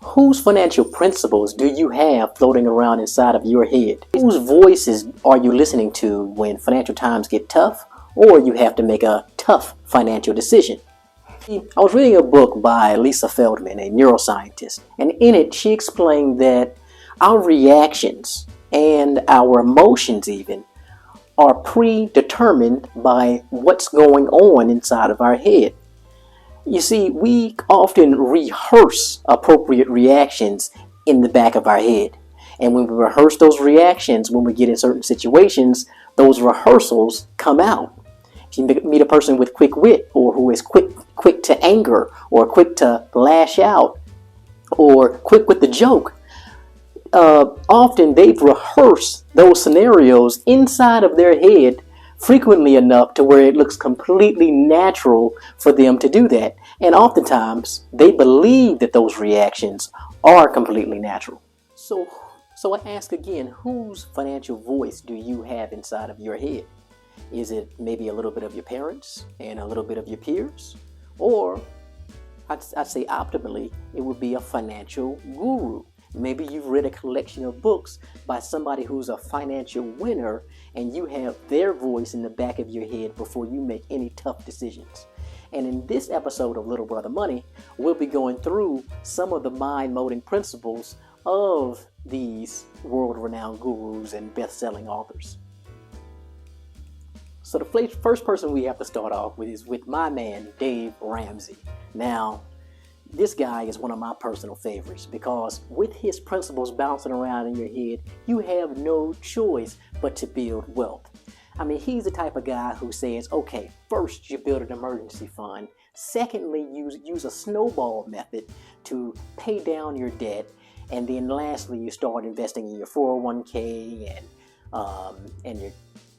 Whose financial principles do you have floating around inside of your head? Whose voices are you listening to when financial times get tough or you have to make a tough financial decision? I was reading a book by Lisa Feldman, a neuroscientist, and in it she explained that our reactions and our emotions even are predetermined by what's going on inside of our head. You see, we often rehearse appropriate reactions in the back of our head. And when we rehearse those reactions, when we get in certain situations, those rehearsals come out. If you meet a person with quick wit, or who is quick to anger, or quick to lash out, or quick with the joke, often they've rehearsed those scenarios inside of their head frequently enough to where it looks completely natural for them to do that. And oftentimes, they believe that those reactions are completely natural. So I ask again, whose financial voice do you have inside of your head? Is it maybe a little bit of your parents and a little bit of your peers? Or I'd say optimally, it would be a financial guru. Maybe you've read a collection of books by somebody who's a financial winner, and you have their voice in the back of your head before you make any tough decisions. And in this episode of Little Brother Money, we'll be going through some of the mind-molding principles of these world-renowned gurus and best-selling authors. So the first person we have to start off with is with my man, Dave Ramsey. Now, this guy is one of my personal favorites because with his principles bouncing around in your head, you have no choice but to build wealth. I mean, he's the type of guy who says, okay, first you build an emergency fund. Secondly, use a snowball method to pay down your debt. And then lastly, you start investing in your 401k and your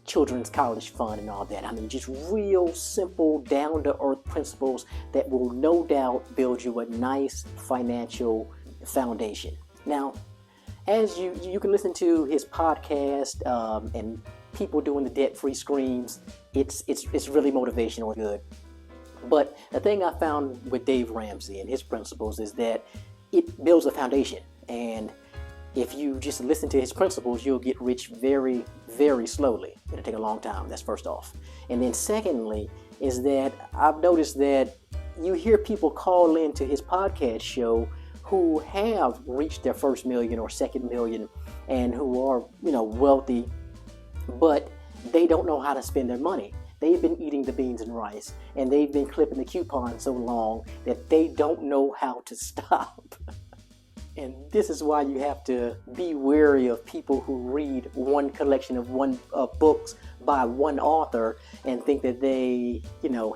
children's college fund and all that. I mean, just real simple, down-to-earth principles that will no doubt build you a nice financial foundation. Now, as you can listen to his podcast and people doing the debt-free screams, it's really motivational and good. But the thing I found with Dave Ramsey and his principles is that it builds a foundation. And if you just listen to his principles, you'll get rich very, very slowly. It'll take a long time. That's first off. And then secondly is that I've noticed that you hear people call into his podcast show who have reached their first million or second million and who are, wealthy, but they don't know how to spend their money. They've been eating the beans and rice, and they've been clipping the coupons so long that they don't know how to stop. And this is why you have to be wary of people who read one collection of books by one author and think that they,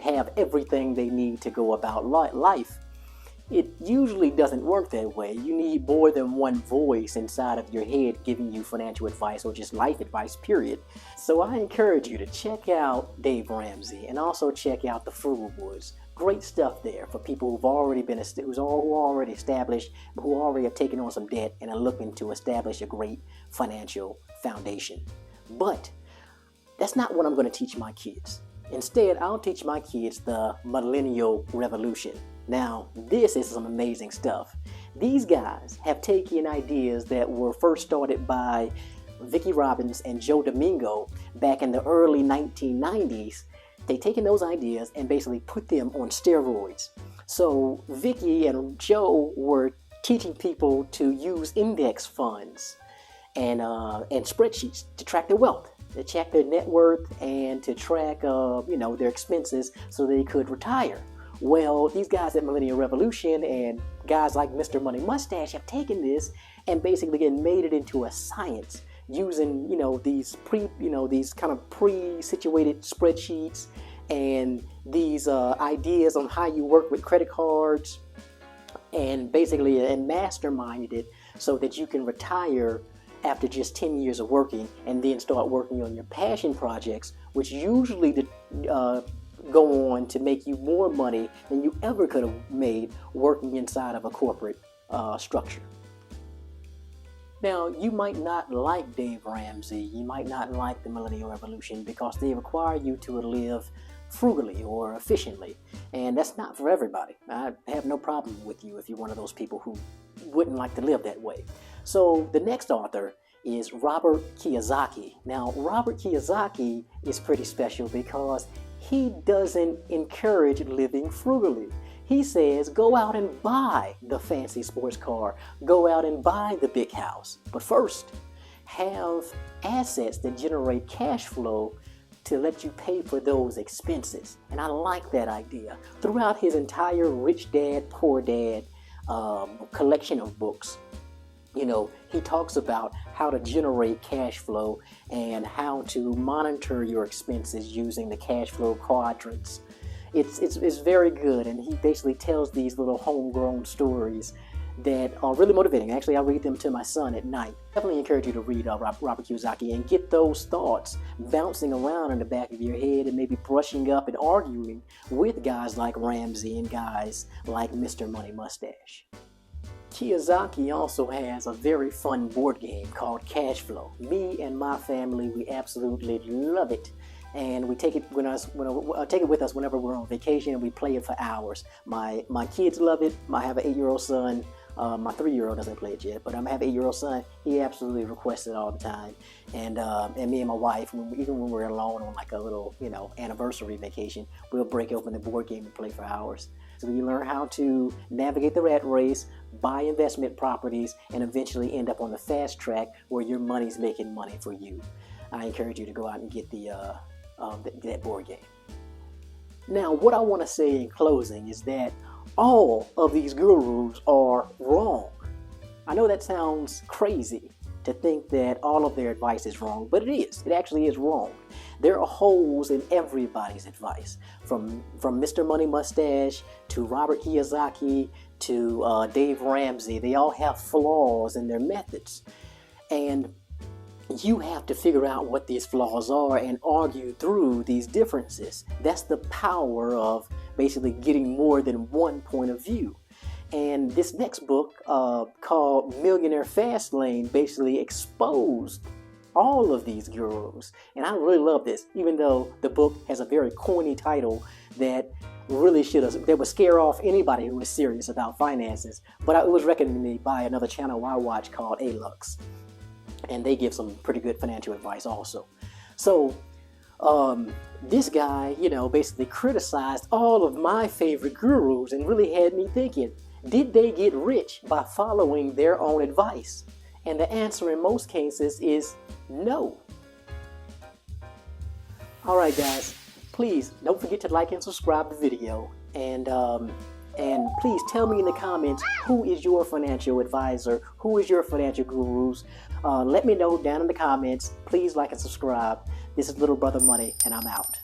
have everything they need to go about life. It usually doesn't work that way. You need more than one voice inside of your head giving you financial advice or just life advice, period. So I encourage you to check out Dave Ramsey and also check out the Frugal Boys. Great stuff there for people who already established, who already have taken on some debt and are looking to establish a great financial foundation. But that's not what I'm going to teach my kids. Instead, I'll teach my kids the Millennial Revolution. Now, this is some amazing stuff. These guys have taken ideas that were first started by Vicki Robbins and Joe Domingo back in the early 1990s. They've taken those ideas and basically put them on steroids. So Vicki and Joe were teaching people to use index funds and spreadsheets to track their wealth, to check their net worth, and to track their expenses so they could retire. Well, these guys at Millennial Revolution and guys like Mr. Money Mustache have taken this and basically made it into a science using these kind of pre-situated spreadsheets and these ideas on how you work with credit cards and basically masterminded it so that you can retire after just 10 years of working and then start working on your passion projects, which usually go on to make you more money than you ever could have made working inside of a corporate structure. Now, you might not like Dave Ramsey, you might not like the Millennial Revolution because they require you to live frugally or efficiently. And that's not for everybody. I have no problem with you if you're one of those people who wouldn't like to live that way. So the next author is Robert Kiyosaki. Now, Robert Kiyosaki is pretty special because he doesn't encourage living frugally. He says, go out and buy the fancy sports car. Go out and buy the big house. But first, have assets that generate cash flow to let you pay for those expenses. And I like that idea. Throughout his entire Rich Dad, Poor Dad collection of books, he talks about how to generate cash flow and how to monitor your expenses using the cash flow quadrants. It's very good, and he basically tells these little homegrown stories that are really motivating. Actually, I read them to my son at night. Definitely encourage you to read Robert Kiyosaki and get those thoughts bouncing around in the back of your head and maybe brushing up and arguing with guys like Ramsey and guys like Mr. Money Mustache. Kiyosaki also has a very fun board game called Cash Flow. Me and my family, we absolutely love it. And we take it take it with us whenever we're on vacation, and we play it for hours. My kids love it. I have an 8-year-old son. My 3-year-old doesn't play it yet, but I have an 8-year-old son. He absolutely requests it all the time. And me and my wife, even when we're alone on like a little anniversary vacation, we'll break open the board game and play for hours. So you learn how to navigate the rat race, buy investment properties, and eventually end up on the fast track where your money's making money for you. I encourage you to go out and get that board game. Now, what I want to say in closing is that all of these gurus are wrong. I know that sounds crazy to think that all of their advice is wrong, but it is. It actually is wrong. There are holes in everybody's advice, from Mr. Money Mustache to Robert Kiyosaki to Dave Ramsey. They all have flaws in their methods. And you have to figure out what these flaws are and argue through these differences. That's the power of basically getting more than one point of view. And this next book called Millionaire Fastlane basically exposed all of these gurus. And I really love this, even though the book has a very corny title that really that would scare off anybody who is serious about finances. But it was recommended to me by another channel I watch called A-Lux. And they give some pretty good financial advice also. So this guy, basically criticized all of my favorite gurus and really had me thinking, did they get rich by following their own advice? And the answer in most cases is no. All right, guys, please don't forget to like and subscribe to the video. And please tell me in the comments, who is your financial advisor? Who is your financial gurus? Let me know down in the comments. Please like and subscribe. This is Little Brother Money, and I'm out.